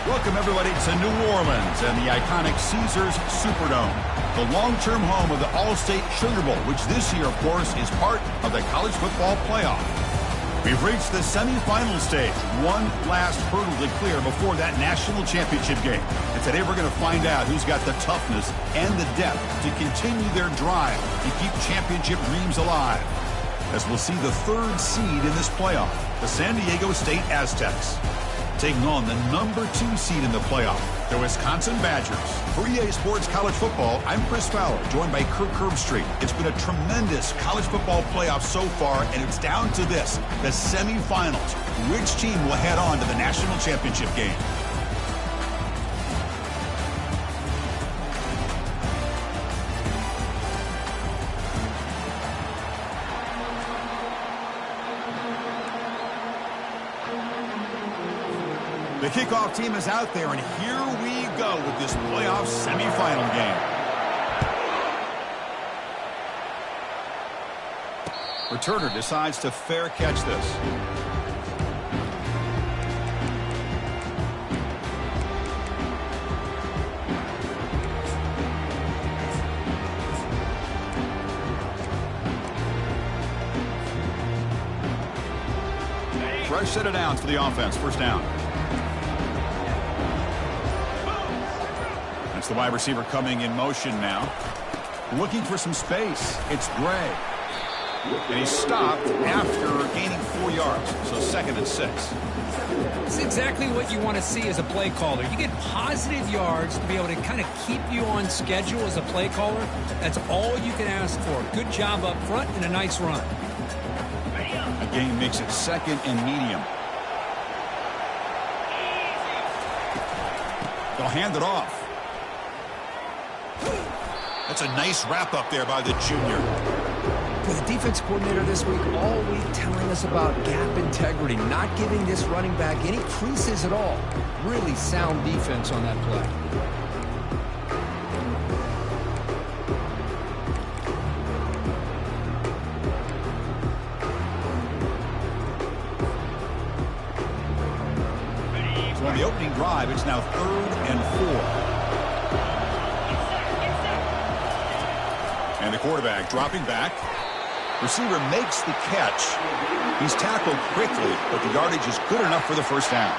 Welcome, everybody, to New Orleans and the iconic Caesars Superdome, the long-term home of the All-State Sugar Bowl, which this year, of course, is part of the college football playoff. We've reached the semifinal stage, one last hurdle to clear before that national championship game. And today we're going to find out who's got the toughness and the depth to continue their drive to keep championship dreams alive. As we'll see the third seed in this playoff, the San Diego State Aztecs, taking on the number 2 seed in the playoff, the Wisconsin Badgers. For EA Sports College Football, I'm Chris Fowler, joined by Kirk Herbstreit. It's been a tremendous college football playoff so far, and it's down to this, the semifinals. Which team will head on to the national championship game? The kickoff team is out there, and here we go with this playoff semifinal game. Returner decides to fair catch this. Fresh set of downs for the offense. First down. That's the wide receiver coming in motion now. Looking for some space. It's Gray. And he's stopped after gaining 4 yards. So 2nd and 6. It's exactly what you want to see as a play caller. You get positive yards to be able to kind of keep you on schedule as a play caller. That's all you can ask for. Good job up front and a nice run. A game makes it 2nd and medium. They'll hand it off. That's a nice wrap up there by the junior. With the defense coordinator this week, all week telling us about gap integrity, not giving this running back any creases at all. Really sound defense on that play. So on the opening drive, it's now 3rd and 4. And the quarterback dropping back. Receiver makes the catch. He's tackled quickly, but the yardage is good enough for the first down.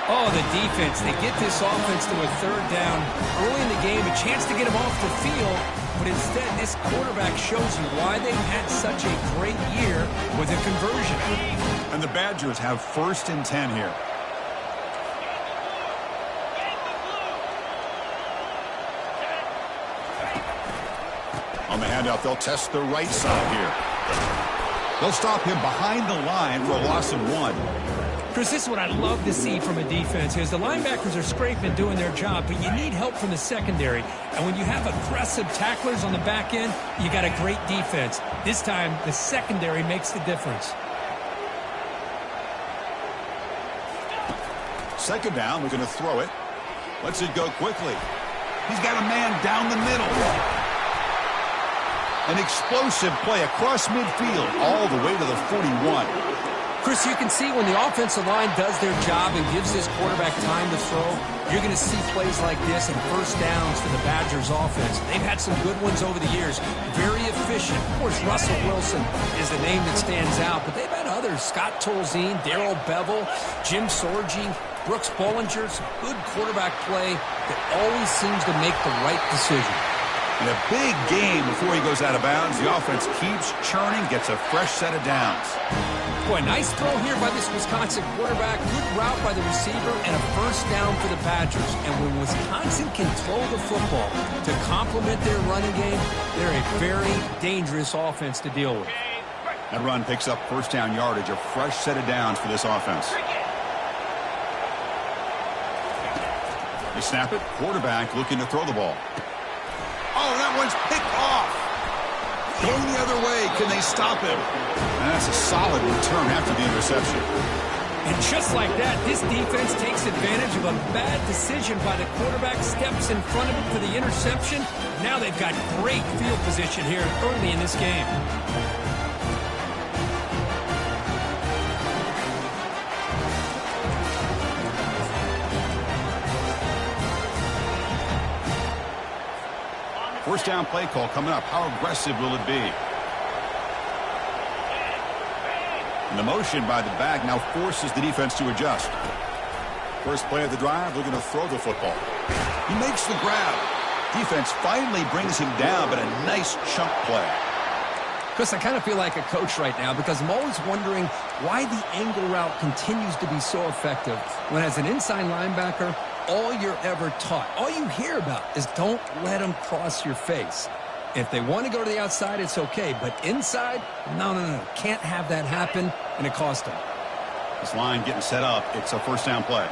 Oh, the defense. They get this offense to a 3rd down early in the game, a chance to get him off the field. But instead, this quarterback shows you why they've had such a great year with a conversion. And the Badgers have 1st and 10 here. On the handout, they'll test the right side here. They'll stop him behind the line for a loss of 1. Chris, this is what I love to see from a defense is the linebackers are scraping, doing their job, but you need help from the secondary. And when you have aggressive tacklers on the back end, you got a great defense. This time, the secondary makes the difference. 2nd down, we're going to throw it. Lets it go quickly. He's got a man down the middle. An explosive play across midfield all the way to the 41. Chris, you can see when the offensive line does their job and gives this quarterback time to throw, you're going to see plays like this and first downs for the Badgers offense. They've had some good ones over the years. Very efficient. Of course, Russell Wilson is the name that stands out, but they've had others. Scott Tolzien, Darrell Bevel, Jim Sorgi, Brooks Bollinger. Some good quarterback play that always seems to make the right decision. In a big game before he goes out of bounds, the offense keeps churning, gets a fresh set of downs. Boy, nice throw here by this Wisconsin quarterback. Good route by the receiver and a first down for the Badgers. And when Wisconsin can throw the football to complement their running game, they're a very dangerous offense to deal with. That run picks up first down yardage, a fresh set of downs for this offense. They snap it. Quarterback looking to throw the ball. Oh, that one's picked off. Going the other way. Can they stop him? And that's a solid return after the interception. And just like that, this defense takes advantage of a bad decision by the quarterback, steps in front of him for the interception. Now they've got great field position here early in this game. First down play call coming up. How aggressive will it be? And the motion by the back now forces the defense to adjust. First play of the drive, looking to throw the football. He makes the grab. Defense finally brings him down, but a nice chunk play. Chris, I kind of feel like a coach right now because I'm always wondering why the angle route continues to be so effective when as an inside linebacker, all you're ever taught, all you hear about is don't let them cross your face. If they want to go to the outside, it's okay. But inside, no. Can't have that happen, and it cost them. This line getting set up. It's a first down play.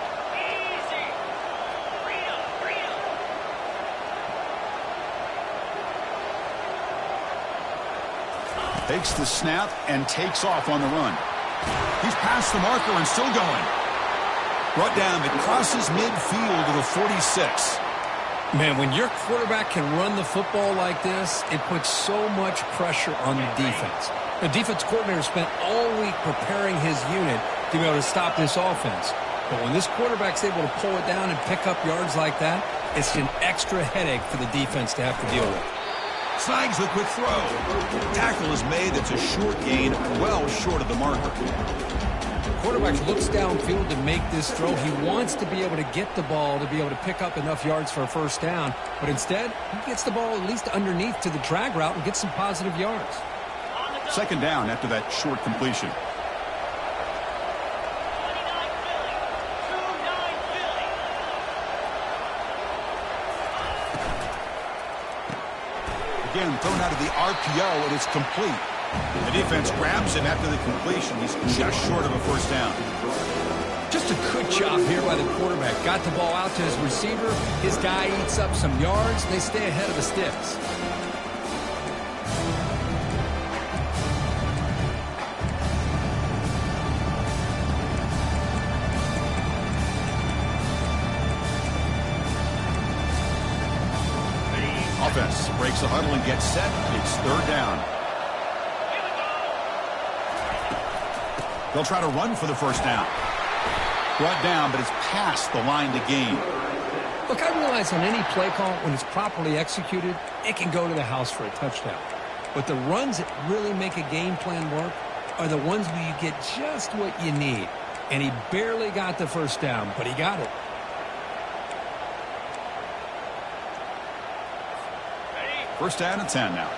Takes the snap and takes off on the run. He's past the marker and still going. Brought down, but crosses midfield to the 46. Man, when your quarterback can run the football like this, it puts so much pressure on the defense. The defense coordinator spent all week preparing his unit to be able to stop this offense. But when this quarterback's able to pull it down and pick up yards like that, it's an extra headache for the defense to have to deal with. Snags the quick throw. Tackle is made. It's a short gain, well short of the marker. Quarterback looks downfield to make this throw. He wants to be able to get the ball to be able to pick up enough yards for a first down. But instead, he gets the ball at least underneath to the drag route and gets some positive yards. Second down after that short completion. Again, thrown out of the RPO, and it's complete. The defense grabs him after the completion. He's just short of a first down. Just a good job here by the quarterback. Got the ball out to his receiver. His guy eats up some yards. They stay ahead of the sticks. Offense breaks the huddle and gets set. It's third down. They'll try to run for the first down. Brought down, but it's past the line to gain. Look, I realize on any play call, when it's properly executed, it can go to the house for a touchdown. But the runs that really make a game plan work are the ones where you get just what you need. And he barely got the first down, but he got it. First down and 10 now.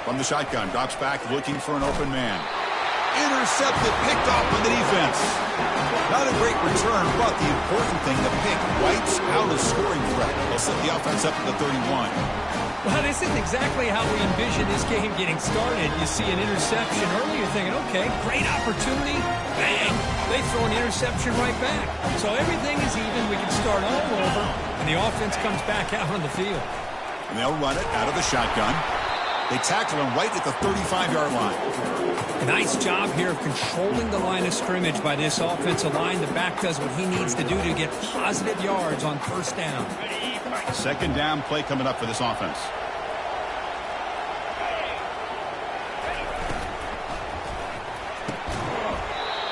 From the shotgun, drops back looking for an open man. Intercepted, picked off by the defense. Not a great return, but the important thing, the pick wipes out a scoring threat. They'll set the offense up at the 31. Well, this isn't exactly how we envision this game getting started. You see an interception early, you're thinking, okay, great opportunity. Bang! They throw an interception right back. So everything is even. We can start all over, and the offense comes back out on the field. And they'll run it out of the shotgun. They tackle him right at the 35-yard line. A nice job here of controlling the line of scrimmage by this offensive line. The back does what he needs to do to get positive yards on first down. Second down play coming up for this offense.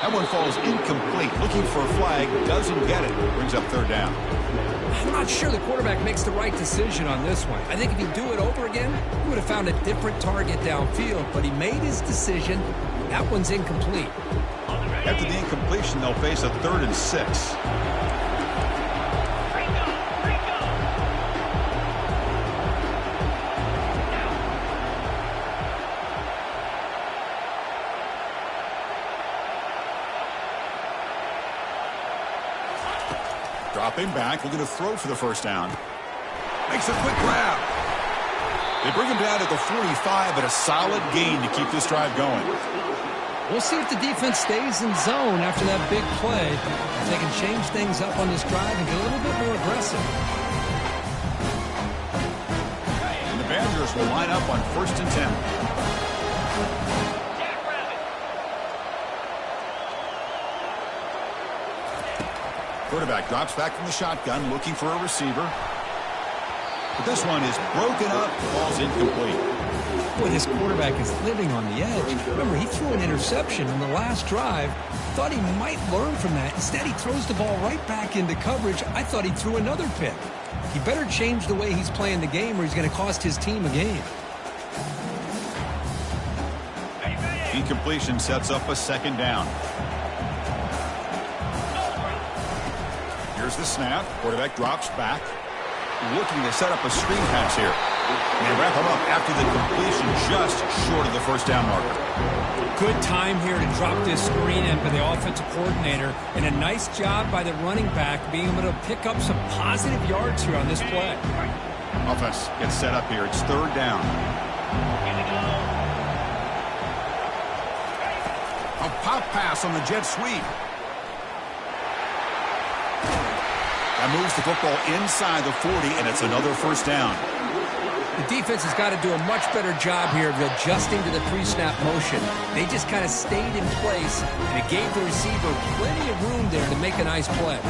That one falls incomplete. Looking for a flag. Doesn't get it. Brings up third down. I'm not sure the quarterback makes the right decision on this one. I think if he'd do it over again, he would have found a different target downfield. But he made his decision. That one's incomplete. After the incompletion, they'll face a 3rd and 6. Dropping back, looking to throw for the first down. Makes a quick grab. They bring him down at the 45, but a solid gain to keep this drive going. We'll see if the defense stays in zone after that big play. If they can change things up on this drive and get a little bit more aggressive. And the Badgers will line up on 1st and 10. Quarterback drops back from the shotgun, looking for a receiver. But this one is broken up, falls incomplete. Boy, this quarterback is living on the edge. Remember, he threw an interception in the last drive. Thought he might learn from that. Instead, he throws the ball right back into coverage. I thought he threw another pick. He better change the way he's playing the game or he's going to cost his team a game. Incompletion sets up a second down. Here's the snap. Quarterback drops back. Looking to set up a screen pass here. And they wrap him up after the completion just short of the first down marker. Good time here to drop this screen in for the offensive coordinator. And a nice job by the running back being able to pick up some positive yards here on this play. Offense gets set up here. It's third down. A pop pass on the jet sweep. That moves the football inside the 40, and it's another first down. The defense has got to do a much better job here of adjusting to the pre-snap motion. They just kind of stayed in place, and it gave the receiver plenty of room there to make a nice play.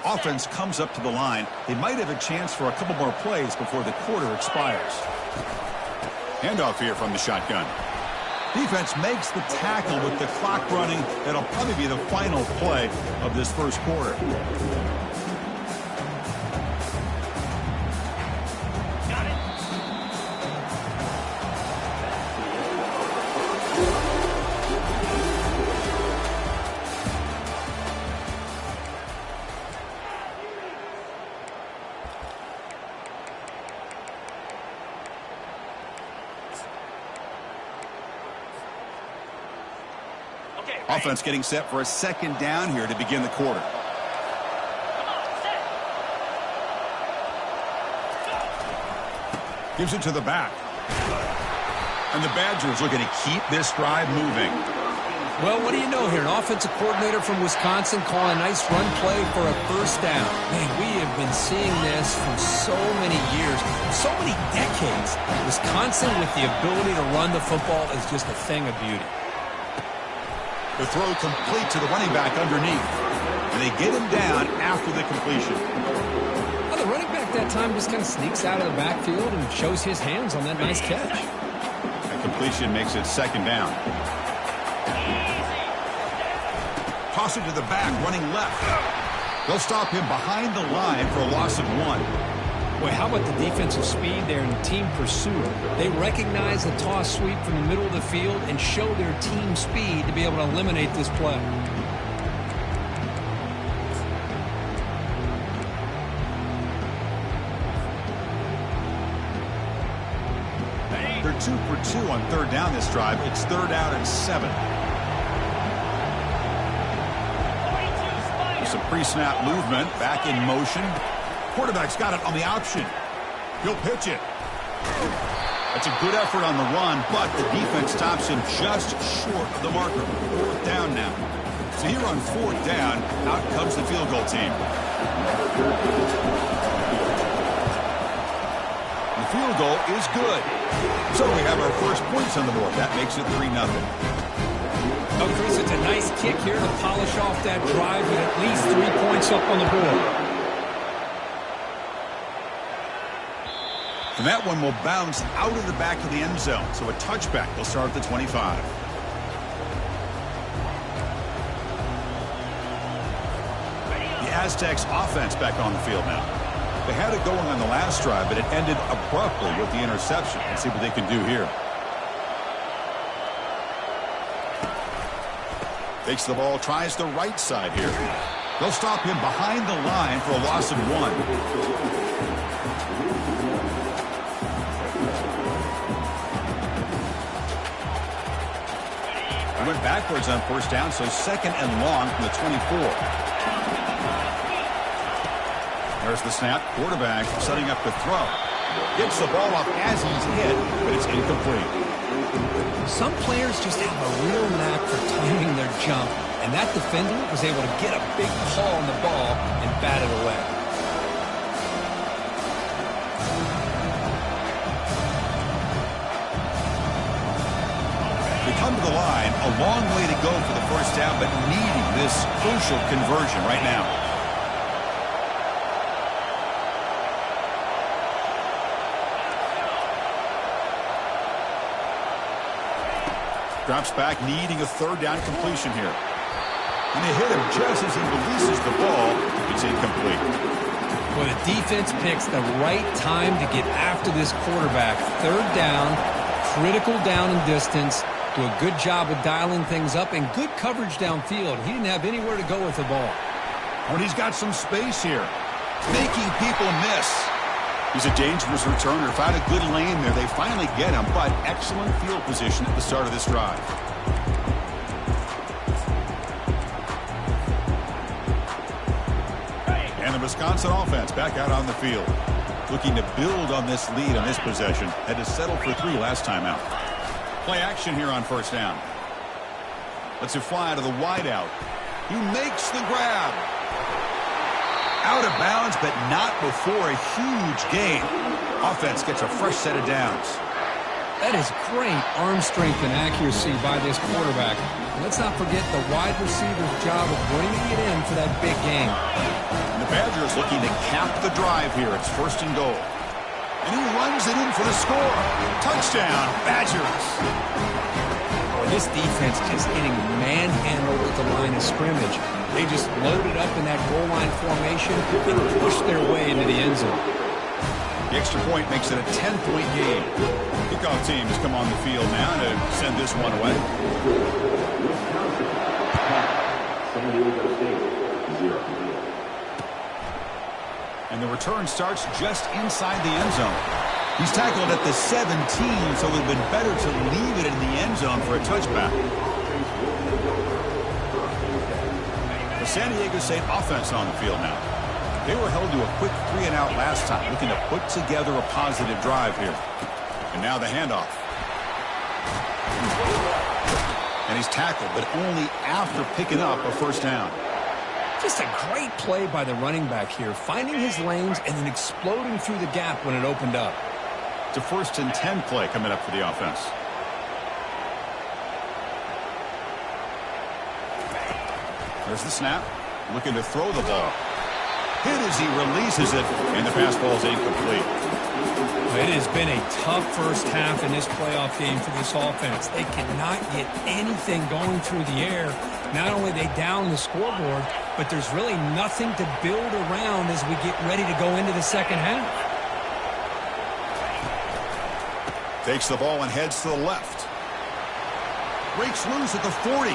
Offense comes up to the line. They might have a chance for a couple more plays before the quarter expires. Handoff here from the shotgun. Defense makes the tackle with the clock running. That'll probably be the final play of this first quarter. Offense getting set for a second down here to begin the quarter. Gives it to the back. And the Badgers looking to keep this drive moving. Well, what do you know here? An offensive coordinator from Wisconsin calling a nice run play for a first down. Man, we have been seeing this for so many years, so many decades. Wisconsin with the ability to run the football is just a thing of beauty. The throw complete to the running back underneath. And they get him down after the completion. Well, the running back that time just kind of sneaks out of the backfield and shows his hands on that nice catch. That completion makes it second down. Toss it to the back, running left. They'll stop him behind the line for a loss of 1. Boy, how about the defensive speed there and the team pursuit? They recognize the toss sweep from the middle of the field and show their team speed to be able to eliminate this play. They're 2 for 2 on third down this drive. It's third down and 7. Some pre-snap movement, back in motion. Quarterback's got it on the option. He'll pitch it. That's a good effort on the run, but the defense stops him just short of the marker. Fourth down now. So here on fourth down, out comes the field goal team. The field goal is good. So we have our first points on the board. That makes it 3-0. Oh, Chris, it's a nice kick here to polish off that drive with at least 3 points up on the board. And that one will bounce out of the back of the end zone. So a touchback will start at the 25. The Aztecs offense back on the field now. They had it going on the last drive, but it ended abruptly with the interception. Let's see what they can do here. Takes the ball, tries the right side here. They'll stop him behind the line for a loss of 1. Went backwards on first down, so second and long from the 24. There's the snap. Quarterback setting up the throw. Gets the ball off as he's hit, but it's incomplete. Some players just have a real knack for timing their jump, and that defender was able to get a big paw on the ball and bat it away. Come to the line, a long way to go for the first down, but needing this crucial conversion right now. Drops back, needing a third down completion here. And they hit him just as he releases the ball. It's incomplete. Well, the defense picks the right time to get after this quarterback. Third down, critical down and distance. Do a good job of dialing things up and good coverage downfield. He didn't have anywhere to go with the ball. When he's got some space here, making people miss. He's a dangerous returner. Found a good lane there. They finally get him, but excellent field position at the start of this drive. And the Wisconsin offense back out on the field. Looking to build on this lead on this possession. Had to settle for 3 last time out. Play action here on first down. Lets it fly to the wideout. He makes the grab. Out of bounds, but not before a huge gain. Offense gets a fresh set of downs. That is great arm strength and accuracy by this quarterback. Let's not forget the wide receiver's job of bringing it in for that big game. And the Badgers looking to cap the drive here. It's first and goal. And he runs it in for the score. Touchdown, Badgers. This defense just getting manhandled at the line of scrimmage. They just loaded up in that goal line formation and pushed their way into the end zone. The extra point makes it a 10-point game. Kickoff team has come on the field now to send this one away. And the return starts just inside the end zone. He's tackled at the 17, so it would have been better to leave it in the end zone for a touchback. The San Diego State offense on the field now. They were held to a quick 3-and-out last time, looking to put together a positive drive here. And now the handoff. And he's tackled, but only after picking up a first down. Just a great play by the running back here, finding his lanes and then exploding through the gap when it opened up. It's a 1st and 10 play coming up for the offense. There's the snap. Looking to throw the ball. Hit as he releases it, and the pass ball is incomplete. It has been a tough first half in this playoff game for this offense. They cannot get anything going through the air. Not only they down the scoreboard, but there's really nothing to build around as we get ready to go into the second half. Takes the ball and heads to the left. Breaks loose at the 40.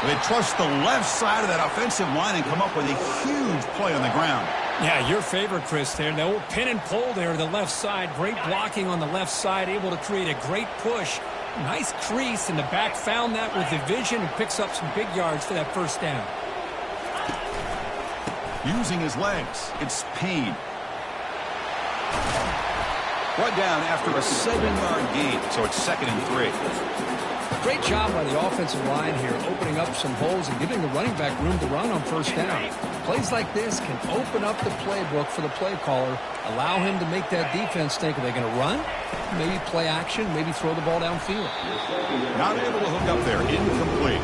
They trust the left side of that offensive line and come up with a huge play on the ground. Yeah, your favorite, Chris, there. The old pin and pull there, the left side. Great blocking on the left side, able to create a great push. Nice crease, and the back found that with the vision and picks up some big yards for that first down. Using his legs, it's Payne. Brought down after a 7-yard gain, so it's 2nd and 3. Great job by the offensive line here, opening up some holes and giving the running back room to run on first down. Plays like this can open up the playbook for the play caller, allow him to make that defense think, are they going to run? Maybe play action, maybe throw the ball downfield. Not able to hook up there, incomplete.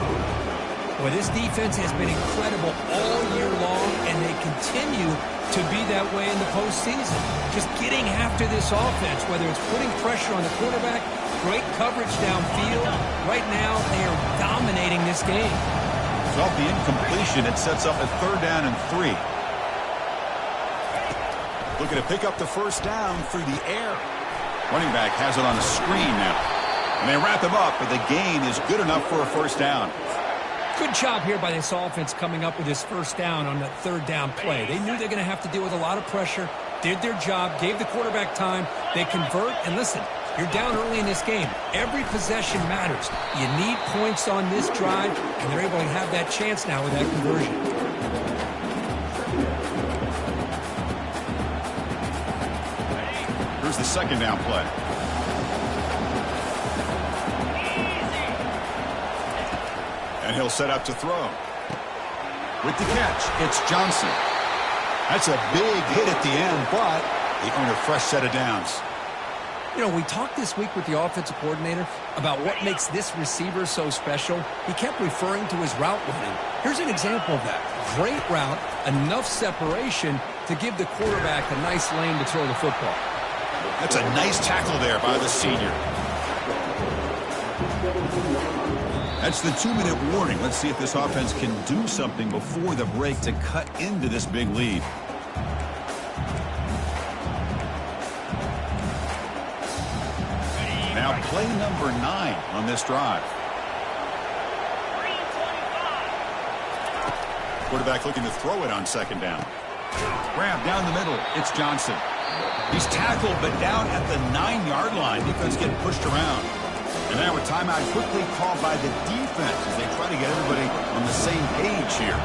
Well, this defense has been incredible all year long, and they continue to be that way in the postseason. Just getting after this offense, whether it's putting pressure on the quarterback, great coverage downfield. Right now, they are dominating this game. Off the incompletion, it sets up a 3rd down and 3. Looking to pick up the first down through the air. Running back has it on the screen now. And they wrap him up, but the gain is good enough for a first down. Good job here by this offense coming up with this first down on the 3rd down play. They knew they're going to have to deal with a lot of pressure, did their job, gave the quarterback time. They convert, and listen, you're down early in this game. Every possession matters. You need points on this drive, and they're able to have that chance now with that conversion. Here's the 2nd down play. And he'll set up to throw. With the catch, it's Johnson. That's a big hit at the end, but they earn a fresh set of downs. You know, we talked this week with the offensive coordinator about what makes this receiver so special. He kept referring to his route running. Here's an example of that. Great route, enough separation to give the quarterback a nice lane to throw the football. That's a nice tackle there by the senior. That's the 2-minute warning. Let's see if this offense can do something before the break to cut into this big lead. Now play number 9 on this drive. Quarterback looking to throw it on second down. Grab down the middle. It's Johnson. He's tackled, but down at the 9-yard line. Defense getting pushed around. And now a timeout quickly called by the defense as they try to get everybody on the same page here.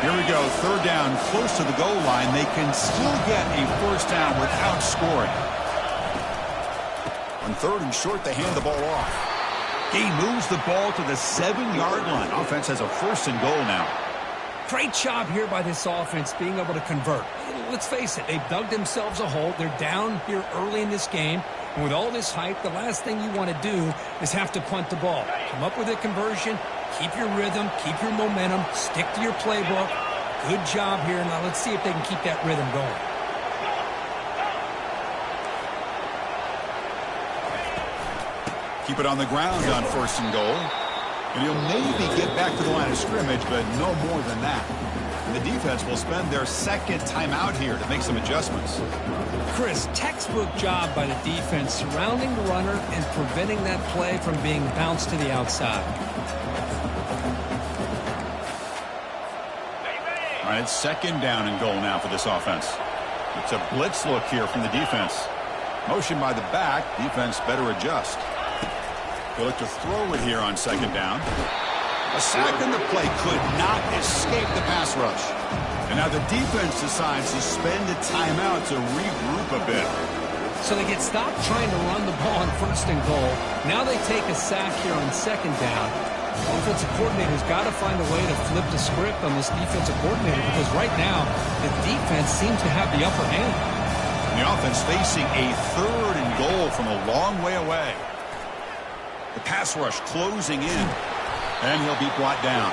Here we go. Third down, close to the goal line. They can still get a first down without scoring. On third and short, they hand the ball off. He moves the ball to the 7-yard line. Offense has a first and goal now. Great job here by this offense being able to convert. Let's face it, they've dug themselves a hole. They're down here early in this game. And with all this hype, the last thing you want to do is have to punt the ball. Come up with a conversion, keep your rhythm, keep your momentum, stick to your playbook. Good job here. Now let's see if they can keep that rhythm going. Keep it on the ground on first and goal. And he'll maybe get back to the line of scrimmage, but no more than that. And the defense will spend their second timeout here to make some adjustments. Chris, textbook job by the defense surrounding the runner and preventing that play from being bounced to the outside. All right, it's second down and goal now for this offense. It's a blitz look here from the defense. Motion by the back. Defense better adjust. They look to throw it here on second down. A sack on the play could not escape the pass rush. And now the defense decides to spend a timeout to regroup a bit. So they get stopped trying to run the ball on first and goal. Now they take a sack here on second down. Offensive coordinator's got to find a way to flip the script on this defensive coordinator because right now the defense seems to have the upper hand. And the offense facing a third and goal from a long way away. The pass rush closing in. And he'll be brought down.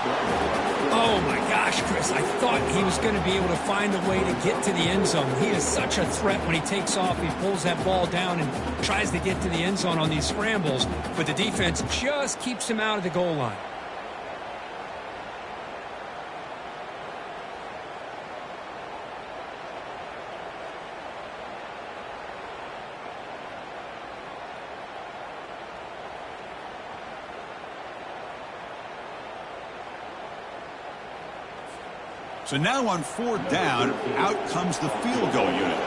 Oh, my gosh, Chris. I thought he was going to be able to find a way to get to the end zone. He is such a threat when he takes off. He pulls that ball down and tries to get to the end zone on these scrambles. But the defense just keeps him out of the goal line. So now on fourth down, out comes the field goal unit.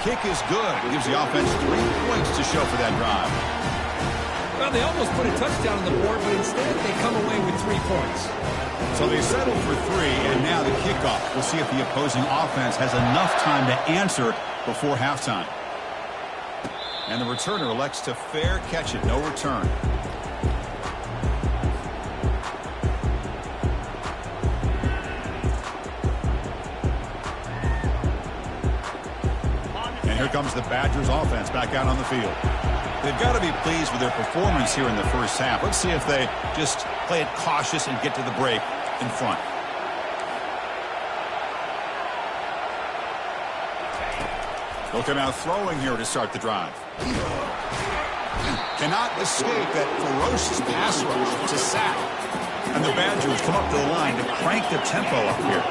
Kick is good. It gives the offense 3 points to show for that drive. Well, they almost put a touchdown on the board, but instead they come away with 3 points. So they settle for 3, and now the kickoff. We'll see if the opposing offense has enough time to answer before halftime. And the returner elects to fair catch it. No return. And here comes the Badgers offense back out on the field. They've got to be pleased with their performance here in the first half. Let's see if they just play it cautious and get to the break in front. They'll come out throwing here to start the drive. Cannot escape that ferocious pass rush. It's a sack. And the Badgers come up to the line to crank the tempo up here.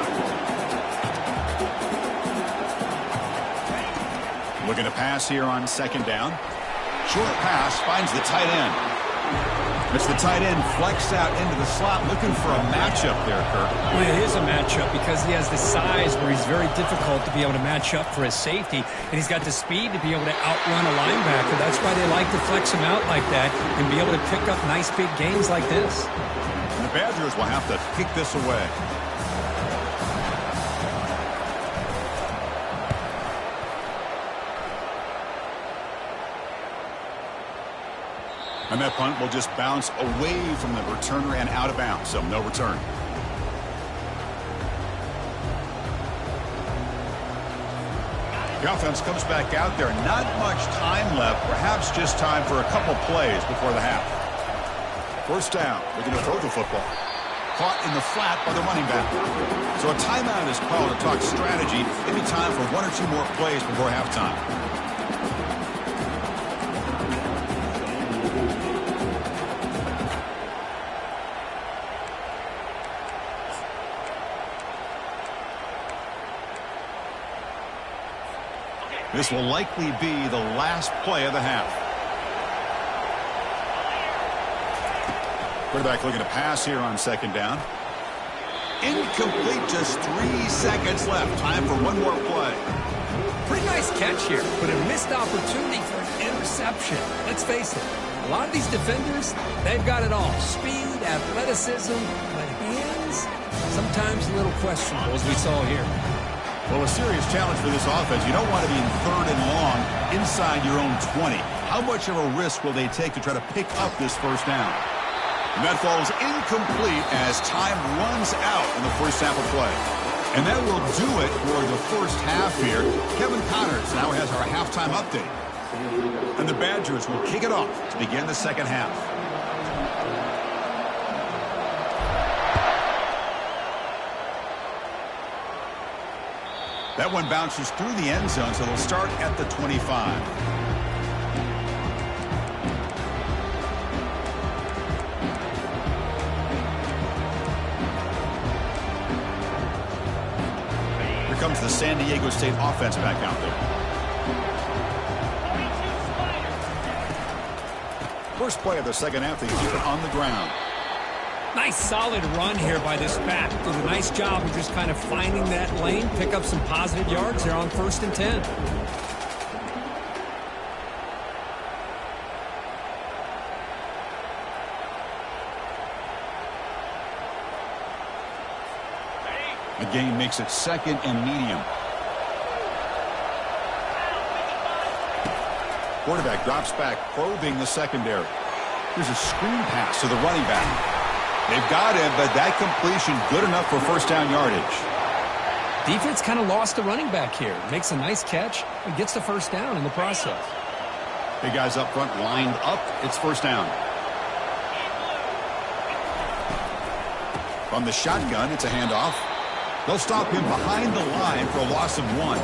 Looking to pass here on second down. Short pass finds the tight end. It's the tight end flexed out into the slot looking for a matchup there, Kirk. Well, it is a matchup because he has the size where he's very difficult to be able to match up for his safety. And he's got the speed to be able to outrun a linebacker. That's why they like to flex him out like that and be able to pick up nice big gains like this. And the Badgers will have to kick this away. And that punt will just bounce away from the returner and out of bounds, so no return. The offense comes back out there. Not much time left, perhaps just time for a couple plays before the half. First down, looking to throw the football. caught in the flat by the running back. So a timeout is called to talk strategy. Maybe time for one or two more plays before halftime. This will likely be the last play of the half. Quarterback looking to pass here on second down. Incomplete, just 3 seconds left. Time for one more play. Pretty nice catch here, but a missed opportunity for an interception. Let's face it, a lot of these defenders, they've got it all. Speed, athleticism, but hands, sometimes a little questionable, as we saw here. Well, a serious challenge for this offense. You don't want to be in 3rd and long inside your own 20. How much of a risk will they take to try to pick up this first down? And that falls incomplete as time runs out in the first half of play. And that will do it for the first half here. Kevin Connors now has our halftime update. And the Badgers will kick it off to begin the second half. That one bounces through the end zone, so they'll start at the 25. Here comes the San Diego State offense back out there. First play of the second half, they keep it on the ground. Nice solid run here by this back. Did a nice job of just kind of finding that lane, pick up some positive yards there on 1st and 10. The gain makes it 2nd and medium. Quarterback drops back, probing the secondary. Here's a screen pass to the running back. They've got him, but that completion good enough for first down yardage. Defense kind of lost the running back here. Makes a nice catch and gets the first down in the process. Big guys up front lined up. It's first down. From the shotgun, it's a handoff. They'll stop him behind the line for a loss of 1.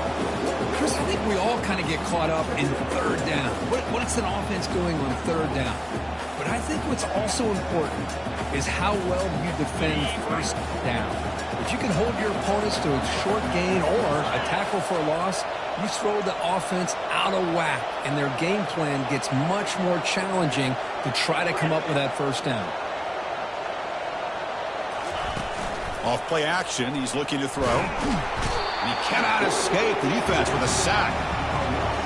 Chris, I think we all kind of get caught up in 3rd down. What's an offense doing on 3rd down? But I think what's also important is how well you defend first down. If you can hold your opponents to a short gain or a tackle for a loss, you throw the offense out of whack, and their game plan gets much more challenging to try to come up with that first down. Off play action, he's looking to throw. And he cannot escape the defense with a sack.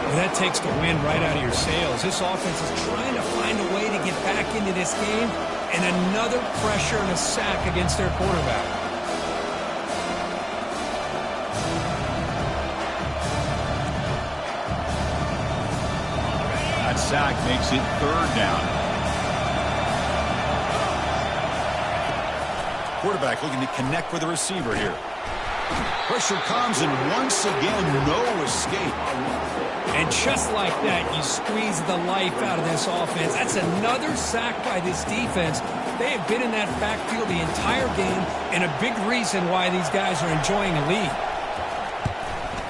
Well, that takes the wind right out of your sails. This offense is trying to find a way to get back into this game, and another pressure and a sack against their quarterback. That sack makes it 3rd down. Quarterback looking to connect with the receiver here. Pressure comes, and once again, no escape. And just like that, you squeeze the life out of this offense. That's another sack by this defense. They have been in that backfield the entire game, and a big reason why these guys are enjoying the lead.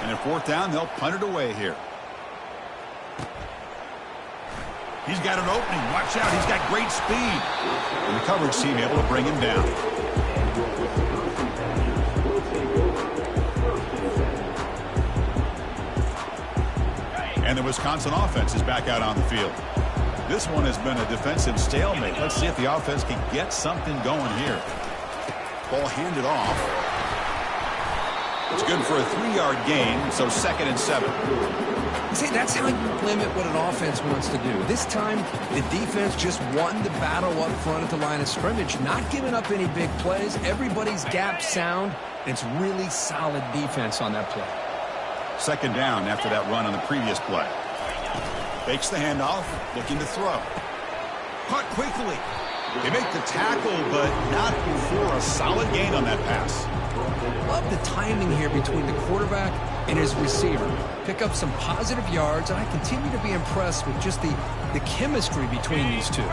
And at 4th down, they'll punt it away here. He's got an opening. Watch out. He's got great speed. And the coverage team able to bring him down. And the Wisconsin offense is back out on the field. This one has been a defensive stalemate. Let's see if the offense can get something going here. Ball handed off. It's good for a 3-yard gain, so 2nd and 7. See, that's how you limit what an offense wants to do. This time, the defense just won the battle up front at the line of scrimmage, not giving up any big plays. Everybody's gap sound. It's really solid defense on that play. 2nd down after that run on the previous play. Fakes the handoff, looking to throw. Caught quickly. They make the tackle, but not for a solid gain on that pass. Love the timing here between the quarterback and his receiver. Pick up some positive yards, and I continue to be impressed with just the chemistry between these two.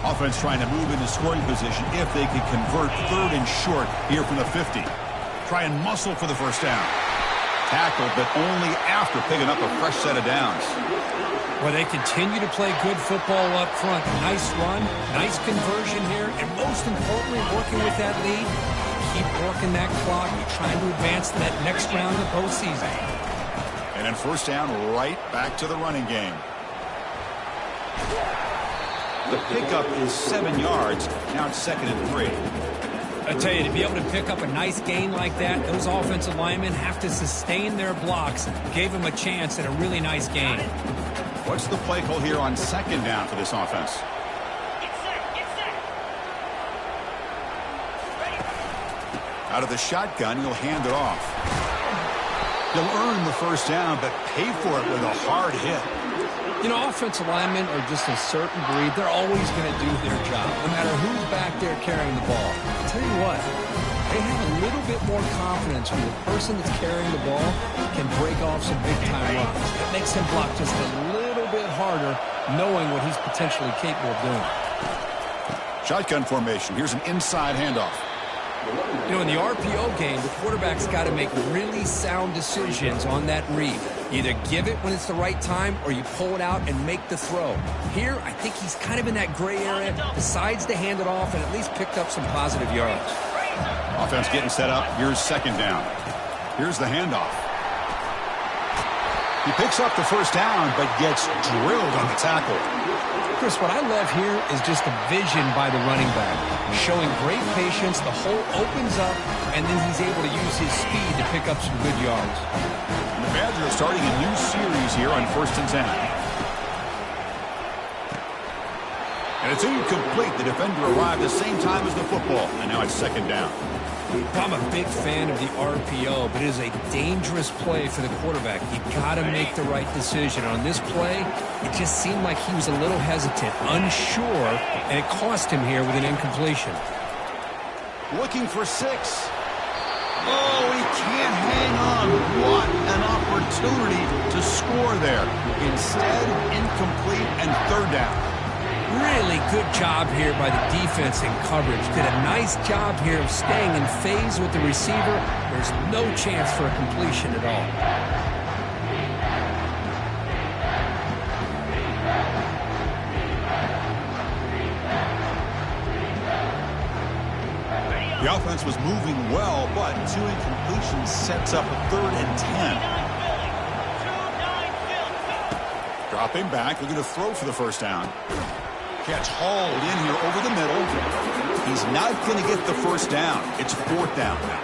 Offense trying to move into scoring position if they could convert 3rd and short here from the 50. Try and muscle for the first down. Tackled, but only after picking up a fresh set of downs. Well, they continue to play good football up front. Nice run, nice conversion here, and most importantly, working with that lead. Keep working that clock. You're trying to advance to that next round of the postseason. And then first down, right back to the running game. The pickup is 7 yards. Now it's 2nd and 3. I tell you, to be able to pick up a nice gain like that, those offensive linemen have to sustain their blocks. Gave them a chance at a really nice gain. What's the play call here on 2nd down for this offense? Out of the shotgun, he'll hand it off. He'll earn the first down, but pay for it with a hard hit. You know, offensive linemen are just a certain breed. They're always going to do their job, no matter who's back there carrying the ball. I'll tell you what, they have a little bit more confidence when the person that's carrying the ball can break off some big-time runs. It makes him block just a little bit harder, knowing what he's potentially capable of doing. Shotgun formation. Here's an inside handoff. You know, in the RPO game, the quarterback's got to make really sound decisions on that read. Either give it when it's the right time or you pull it out and make the throw. Here, I think he's kind of in that gray area, decides to hand it off and at least picked up some positive yards. Offense getting set up. Here's 2nd down. Here's the handoff. He picks up the first down but gets drilled on the tackle. Chris, what I love here is just the vision by the running back. Showing great patience, the hole opens up, and then he's able to use his speed to pick up some good yards. And the Badgers are starting a new series here on 1st and 10. And it's incomplete. The defender arrived the same time as the football, and now it's 2nd down. I'm a big fan of the RPO, but it is a dangerous play for the quarterback. You got to make the right decision. On this play, it just seemed like he was a little hesitant, unsure, and it cost him here with an incompletion. Looking for 6. Oh, he can't hang on. What an opportunity to score there. Instead, incomplete and 3rd down. Really good job here by the defense in coverage. Did a nice job here of staying in phase with the receiver. There's no chance for a completion at all. The offense was moving well, but 2 incompletions sets up a 3rd and 10. Dropping back, looking to throw for the first down. Catch hauled in here over the middle. He's not going to get the first down. It's 4th down now.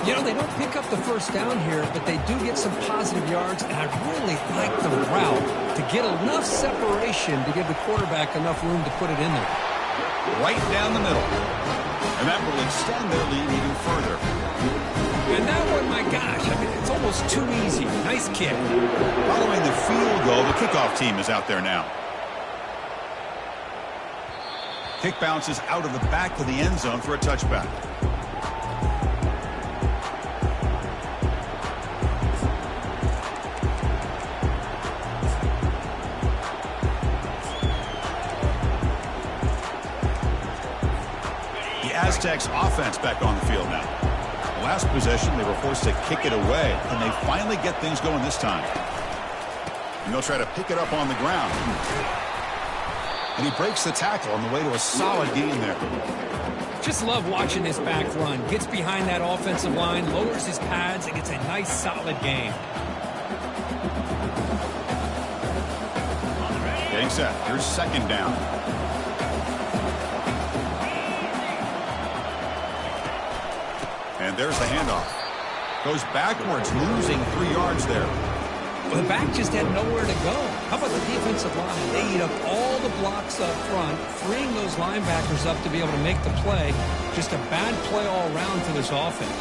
You know, they don't pick up the first down here, but they do get some positive yards, and I really like the route to get enough separation to give the quarterback enough room to put it in there. Right down the middle. And that will extend their lead even further. And that one, my gosh, I mean, it's almost too easy. Nice kick. Following the field goal, the kickoff team is out there now. Kick bounces out of the back of the end zone for a touchback. The Aztecs offense back on the field now. Last possession, they were forced to kick it away, and they finally get things going this time. And they'll try to pick it up on the ground. And he breaks the tackle on the way to a solid gain there. Just love watching this back run. Gets behind that offensive line, lowers his pads, and gets a nice solid gain. Getting set. Here's 2nd down. And there's the handoff. Goes backwards, losing 3 yards there. Well, the back just had nowhere to go. How about the defensive line? They eat up all the blocks up front, freeing those linebackers up to be able to make the play. Just a bad play all around for this offense.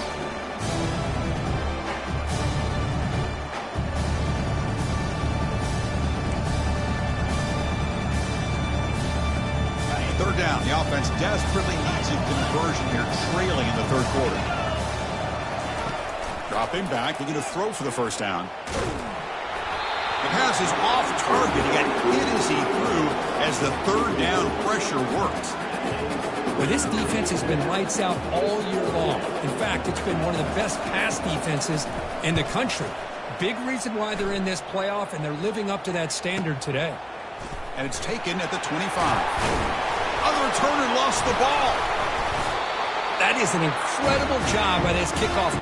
Third down. The offense desperately needs a conversion here, trailing in the 3rd quarter. Dropping back, looking to throw for the first down. pass is off target. He got hit as he threw as the third down pressure worked. But this defense has been lights out all year long. In fact, it's been one of the best pass defenses in the country. Big reason why they're in this playoff, and they're living up to that standard today. And it's taken at the 25. On the returner, lost the ball. That is an incredible job by this kickoff.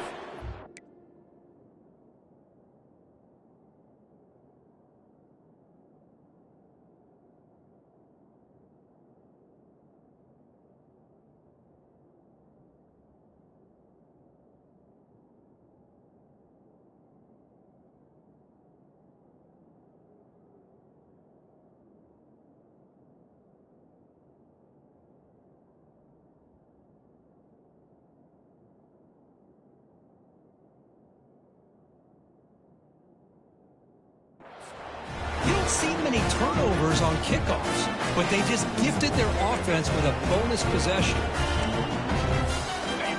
Seen many turnovers on kickoffs, but they just gifted their offense with a bonus possession.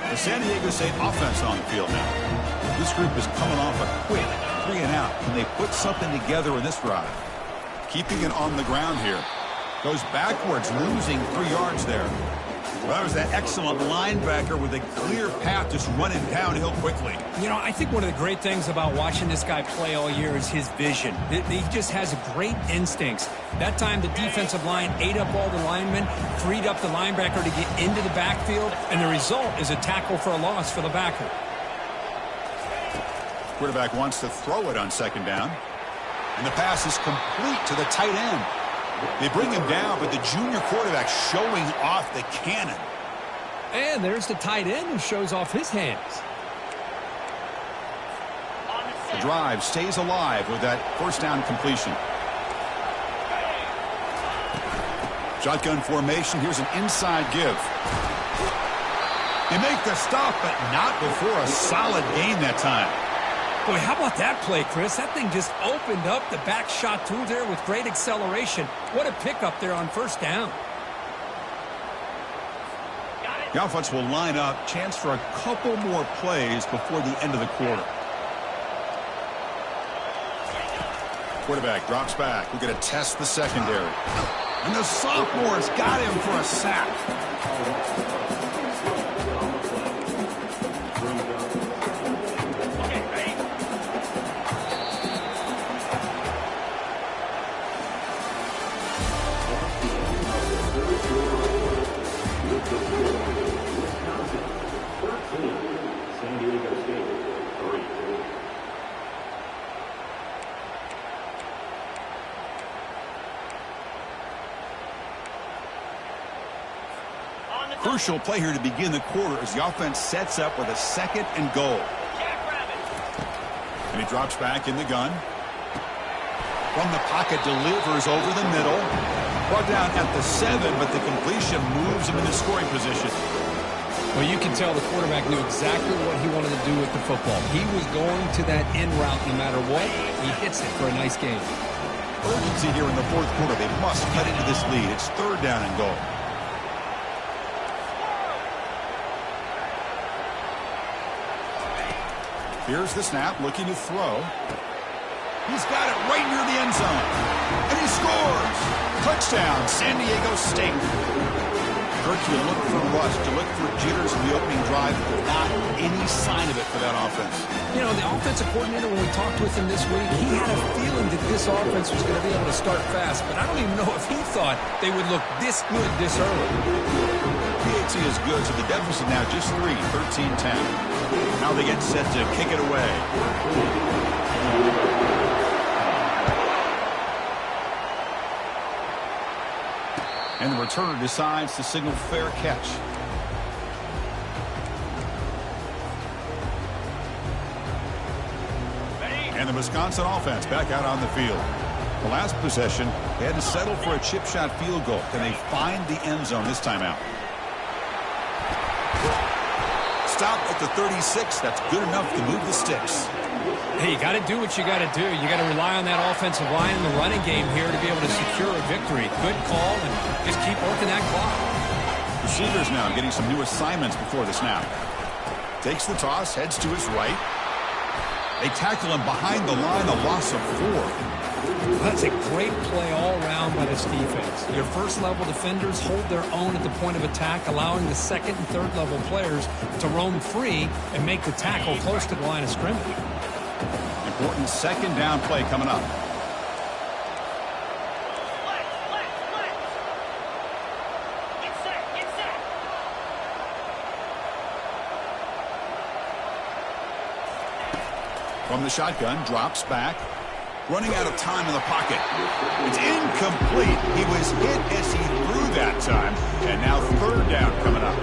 The San Diego State offense on the field now. This group is coming off a quick 3-and-out. Can they put something together in this drive? Keeping it on the ground here. Goes backwards, losing 3 yards there. Well, that was that excellent linebacker with a clear path just running downhill quickly. You know, I think one of the great things about watching this guy play all year is his vision. He just has great instincts. That time the defensive line ate up all the linemen, freed up the linebacker to get into the backfield, and the result is a tackle for a loss for the backer. Quarterback wants to throw it on second down. And the pass is complete to the tight end. They bring him down, but the junior quarterback showing off the cannon. And there's the tight end who shows off his hands. The drive stays alive with that first down completion. Shotgun formation. Here's an inside give. They make the stop, but not before a solid gain that time. Boy, how about that play, Chris? That thing just opened up. The back shot through there with great acceleration. What a pickup there on first down. The offense will line up. Chance for a couple more plays before the end of the quarter. Quarterback drops back. We're going to test the secondary. And the sophomore's got him for a sack. Crucial play here to begin the quarter as the offense sets up with a 2nd and goal. And he drops back in the gun. From the pocket, delivers over the middle. Brought down at the 7, but the completion moves him into scoring position. Well, you can tell the quarterback knew exactly what he wanted to do with the football. He was going to that end route no matter what. He hits it for a nice game. Urgency here in the 4th quarter. They must cut into this lead. It's 3rd down and goal. Here's the snap, looking to throw. He's got it right near the end zone. And he scores! Touchdown, San Diego State. Kirk, you look for rust, you look for jitters in the opening drive. Not any sign of it for that offense. You know, the offensive coordinator, when we talked with him this week, he had a feeling that this offense was going to be able to start fast. But I don't even know if he thought they would look this good this early. PAT is good, so the deficit now just 3, 13-10. Now they get set to kick it away. And the returner decides to signal fair catch. And the Wisconsin offense back out on the field. The last possession, they had to settle for a chip shot field goal. Can they find the end zone this time out? Stop at the 36. That's good enough to move the sticks. Hey, you got to do what you got to do. You got to rely on that offensive line and the running game here to be able to secure a victory. Good call, and just keep working that clock. Receivers now getting some new assignments before the snap. Takes the toss, heads to his right. They tackle him behind the line, a loss of 4. Well, that's a great play all around by this defense. Your first-level defenders hold their own at the point of attack, allowing the second and third-level players to roam free and make the tackle close to the line of scrimmage. Important second down play coming up. From the shotgun, drops back. Running out of time in the pocket. It's incomplete. He was hit as he threw that time. And now third down coming up.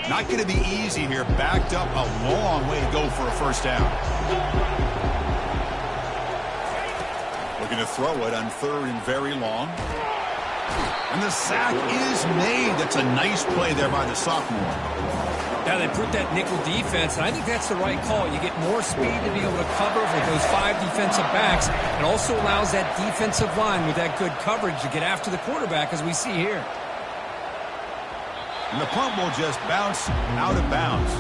Not going to be easy here. Backed up a long way to go for a first down. Looking to throw it on third and very long. And the sack is made. That's a nice play there by the sophomore. Yeah, they put that nickel defense, and I think that's the right call. You get more speed to be able to cover with those 5 defensive backs. It also allows that defensive line with that good coverage to get after the quarterback, as we see here. And the punt will just bounce out of bounds.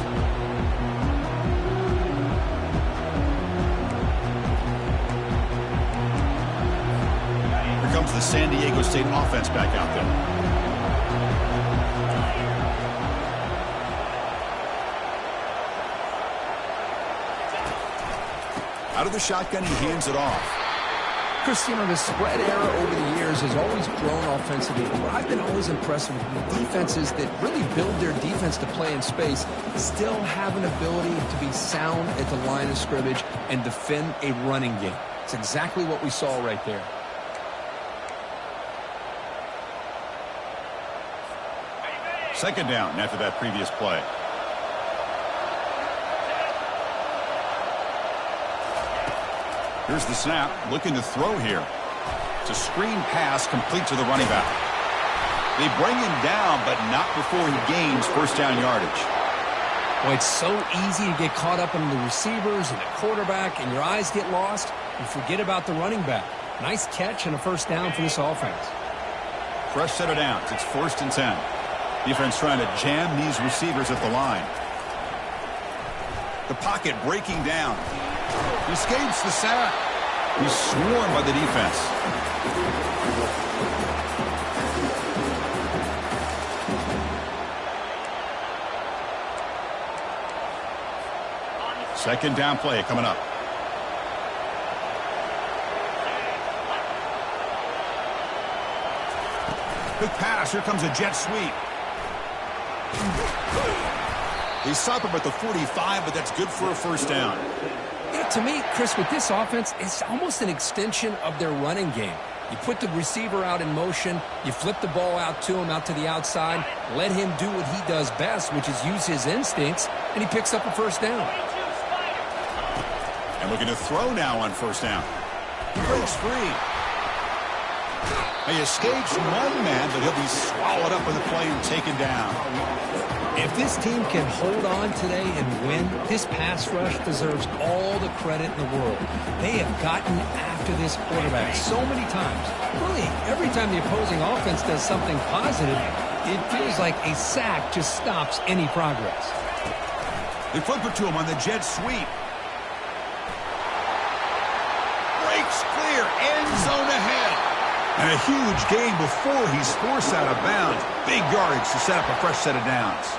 Here comes the San Diego State offense back out there. Out of the shotgun, he hands it off. Chris, you know, the spread era over the years has always grown offensively. But what I've been always impressed with defenses that really build their defense to play in space still have an ability to be sound at the line of scrimmage and defend a running game. It's exactly what we saw right there. Second down after that previous play. Here's the snap, looking to throw here. It's a screen pass complete to the running back. They bring him down, but not before he gains first down yardage. Well, it's so easy to get caught up in the receivers and the quarterback, and your eyes get lost. You forget about the running back. Nice catch and a first down for this offense. Fresh set of downs. It's 1st and 10. Defense trying to jam these receivers at the line. The pocket breaking down. He escapes the sack. He's swarmed by the defense. Second down play coming up. Quick pass. Here comes a jet sweep. They stop him at the 45, but that's good for a first down. Yeah, to me, Chris, with this offense, it's almost an extension of their running game. You put the receiver out in motion, you flip the ball out to him, out to the outside, let him do what he does best, which is use his instincts, and he picks up a first down. And looking to throw now on first down. He breaks free. He escapes one man, but he'll be swallowed up in the play and taken down. If this team can hold on today and win, this pass rush deserves all the credit in the world. They have gotten after this quarterback so many times. Really, every time the opposing offense does something positive, it feels like a sack just stops any progress. They flip it to him on the jet sweep. Breaks clear, end zone ahead. And a huge gain before he's forced out of bounds. Big yardage to set up a fresh set of downs.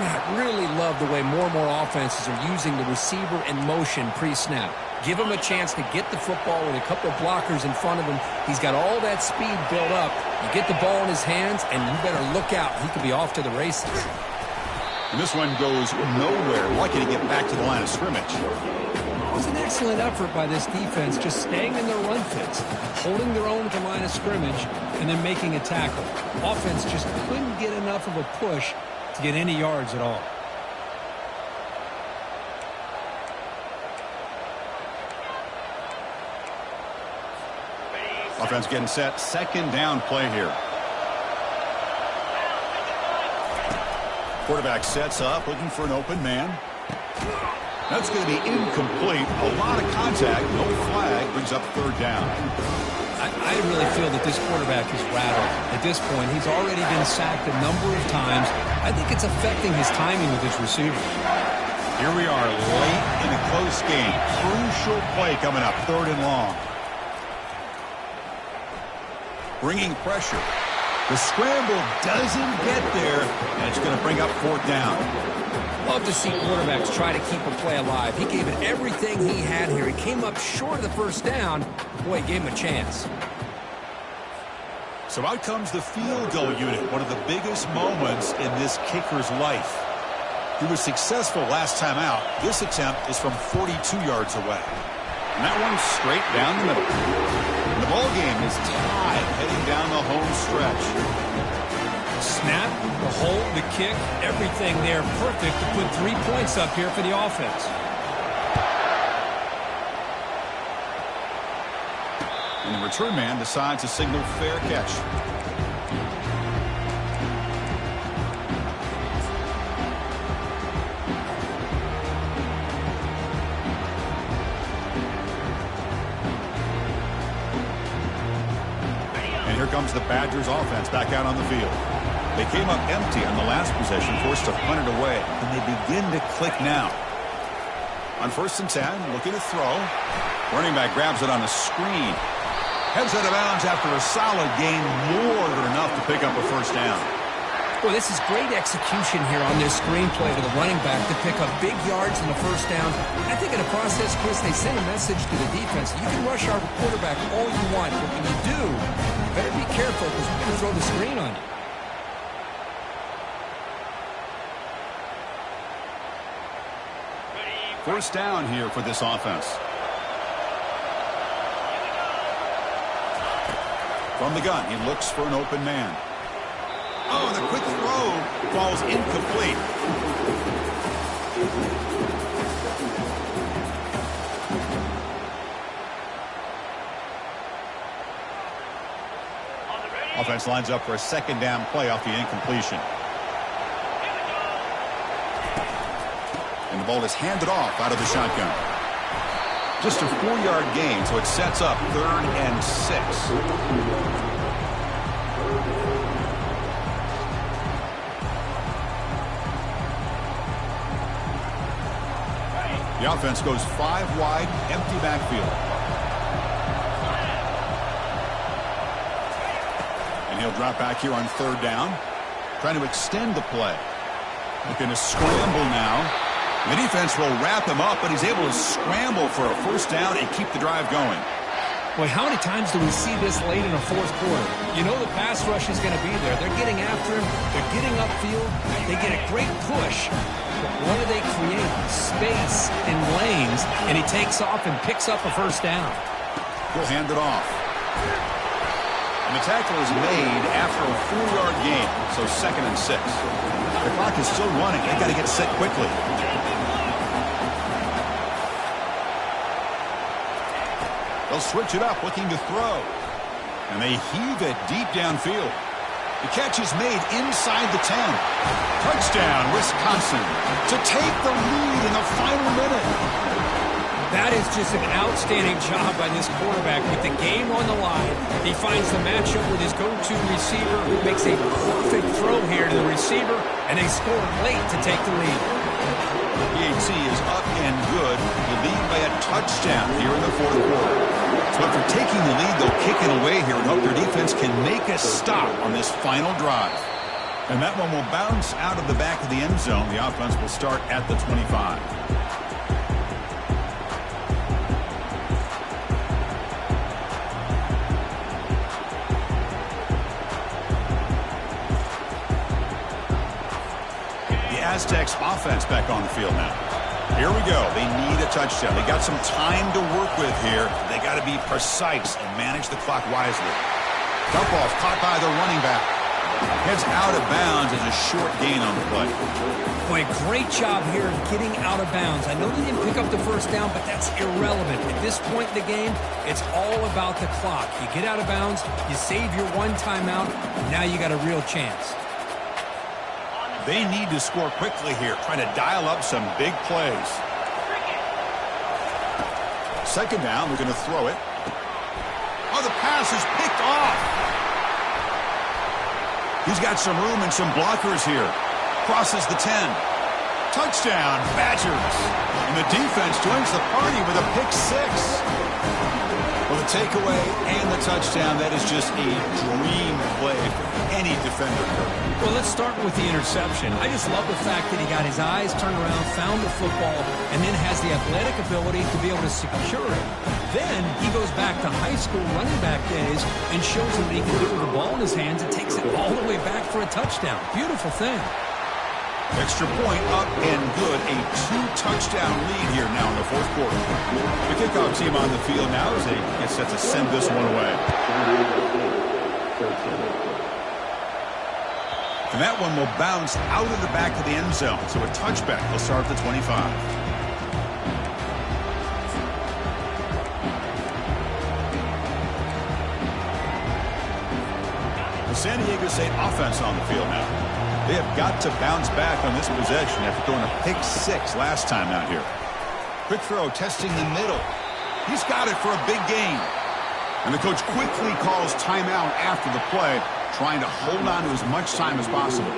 Man, I really love the way more and more offenses are using the receiver in motion pre-snap. Give him a chance to get the football with a couple of blockers in front of him. He's got all that speed built up. You get the ball in his hands, and you better look out. He could be off to the races. And this one goes nowhere. Lucky to get back to the line of scrimmage. It was an excellent effort by this defense, just staying in their run fits, holding their own at the line of scrimmage, and then making a tackle. Offense just couldn't get enough of a push to get any yards at all. Offense getting set. Second down play here. Quarterback sets up, looking for an open man. That's going to be incomplete. A lot of contact, no flag, brings up third down. I really feel that this quarterback is rattled. At this point, he's already been sacked a number of times. I think it's affecting his timing with his receiver. Here we are late in a close game. Crucial play coming up, third and long. Bringing pressure. The scramble doesn't get there, and it's going to bring up fourth down. Love to see quarterbacks try to keep a play alive. He gave it everything he had here. He came up short of the first down. Boy, he gave him a chance. So out comes the field goal unit, one of the biggest moments in this kicker's life. He was successful last time out. This attempt is from 42 yards away. And that one's straight down the middle. And the ball game is tied heading down the home stretch. Snap, the hold, the kick, everything there perfect to put 3 points up here for the offense. And the return man decides to signal fair catch. And here comes the Badgers offense back out on the field. They came up empty on the last possession, forced to punt it away, and they begin to click now. On 1st and 10, looking to throw. Running back grabs it on a screen. Heads out of bounds after a solid gain, more than enough to pick up a first down. Well, this is great execution here on this screenplay to the running back to pick up big yards in the first down. I think in the process, Chris, they send a message to the defense. You can rush our quarterback all you want, but when you do, you better be careful because we're going to throw the screen on you. First down here for this offense. From the gun, he looks for an open man. Oh, the quick throw falls incomplete. Offense lines up for a second down play off the incompletion. And the ball is handed off out of the shotgun. Just a 4-yard gain, so it sets up 3rd and 6. The offense goes 5 wide, empty backfield. And he'll drop back here on 3rd down, trying to extend the play. Looking to scramble now. The defense will wrap him up, but he's able to scramble for a first down and keep the drive going. Boy, how many times do we see this late in a fourth quarter? You know the pass rush is going to be there. They're getting after him. They're getting upfield. They get a great push. But what do they create? Space and lanes, and he takes off and picks up a first down. He'll hand it off. And the tackle is made after a 4-yard gain, so 2nd and 6. The clock is still running. They got to get set quickly. They'll switch it up, looking to throw. And they heave it deep downfield. The catch is made inside the 10. Touchdown, Wisconsin, to take the lead in the final minute. That is just an outstanding job by this quarterback with the game on the line. He finds the matchup with his go-to receiver, who makes a perfect throw here to the receiver, and they score late to take the lead. PAT is up and good. The lead by a touchdown here in the 4th quarter. So after taking the lead, they'll kick it away here and hope their defense can make a stop on this final drive. And that one will bounce out of the back of the end zone. The offense will start at the 25. Aztecs offense back on the field now. Here we go. They need a touchdown. They got some time to work with here. They got to be precise and manage the clock wisely. Dump off caught by the running back. Heads out of bounds as a short gain on the play. Boy, great job here of getting out of bounds. I know they didn't pick up the first down, but that's irrelevant. At this point in the game, it's all about the clock. You get out of bounds, you save your one timeout, and now you got a real chance. They need to score quickly here, trying to dial up some big plays. Second down, they're going to throw it. Oh, the pass is picked off. He's got some room and some blockers here. Crosses the 10. Touchdown, Badgers. And the defense joins the party with a pick 6. Well, the takeaway and the touchdown, that is just a dream play for any defender. Well, let's start with the interception. I just love the fact that he got his eyes turned around, found the football, and then has the athletic ability to be able to secure it. Then he goes back to high school running back days and shows him what he can do with the ball in his hands and takes it all the way back for a touchdown. Beautiful thing. Extra point up and good. A 2-touchdown lead here now in the fourth quarter. The kickoff team on the field now as they get set to send this one away. And that one will bounce out of the back of the end zone. So a touchback will start at the 25. The San Diego State offense on the field now. They have got to bounce back on this possession after throwing a pick 6 last time out here. Quick throw testing the middle. He's got it for a big gain. And the coach quickly calls timeout after the play, trying to hold on to as much time as possible.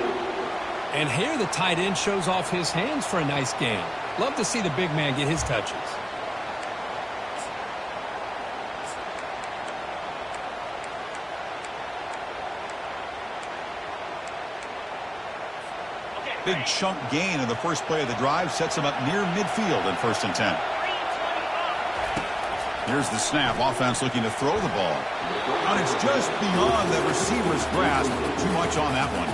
And here the tight end shows off his hands for a nice gain. Love to see the big man get his touches. Big chunk gain in the first play of the drive sets him up near midfield in 1st and 10. Here's the snap. Offense looking to throw the ball. And it's just beyond the receiver's grasp. Too much on that one.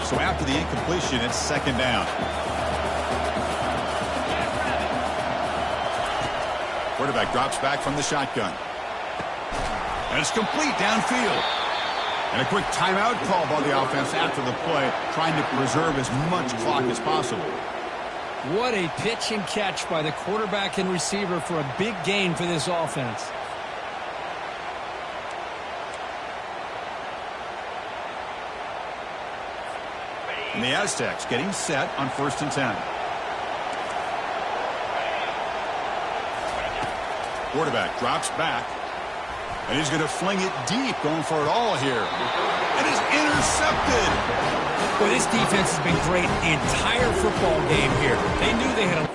So after the incompletion, it's 2nd down. Quarterback drops back from the shotgun. And it's complete downfield. And a quick timeout call by the offense after the play, trying to preserve as much clock as possible. What a pitch and catch by the quarterback and receiver for a big gain for this offense. And the Aztecs getting set on 1st and 10. Quarterback drops back. And he's going to fling it deep, going for it all here. And is intercepted. Well, this defense has been great the entire football game here. They knew they had a...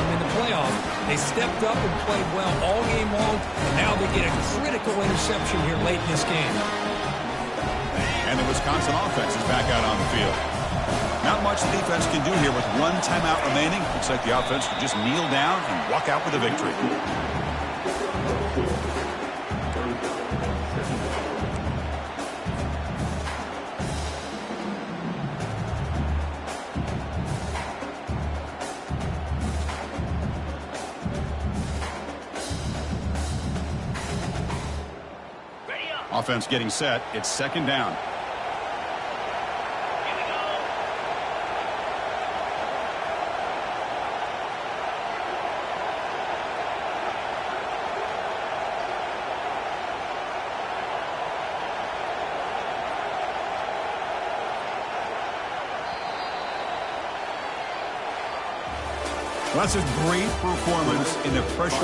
in the playoff. They stepped up and played well all game long, and now they get a critical interception here late in this game. And the Wisconsin offense is back out on the field. Not much the defense can do here with 1 timeout remaining. Looks like the offense can just kneel down and walk out with a victory. Offense getting set. It's 2nd down. Well, that's a great performance in the pressure.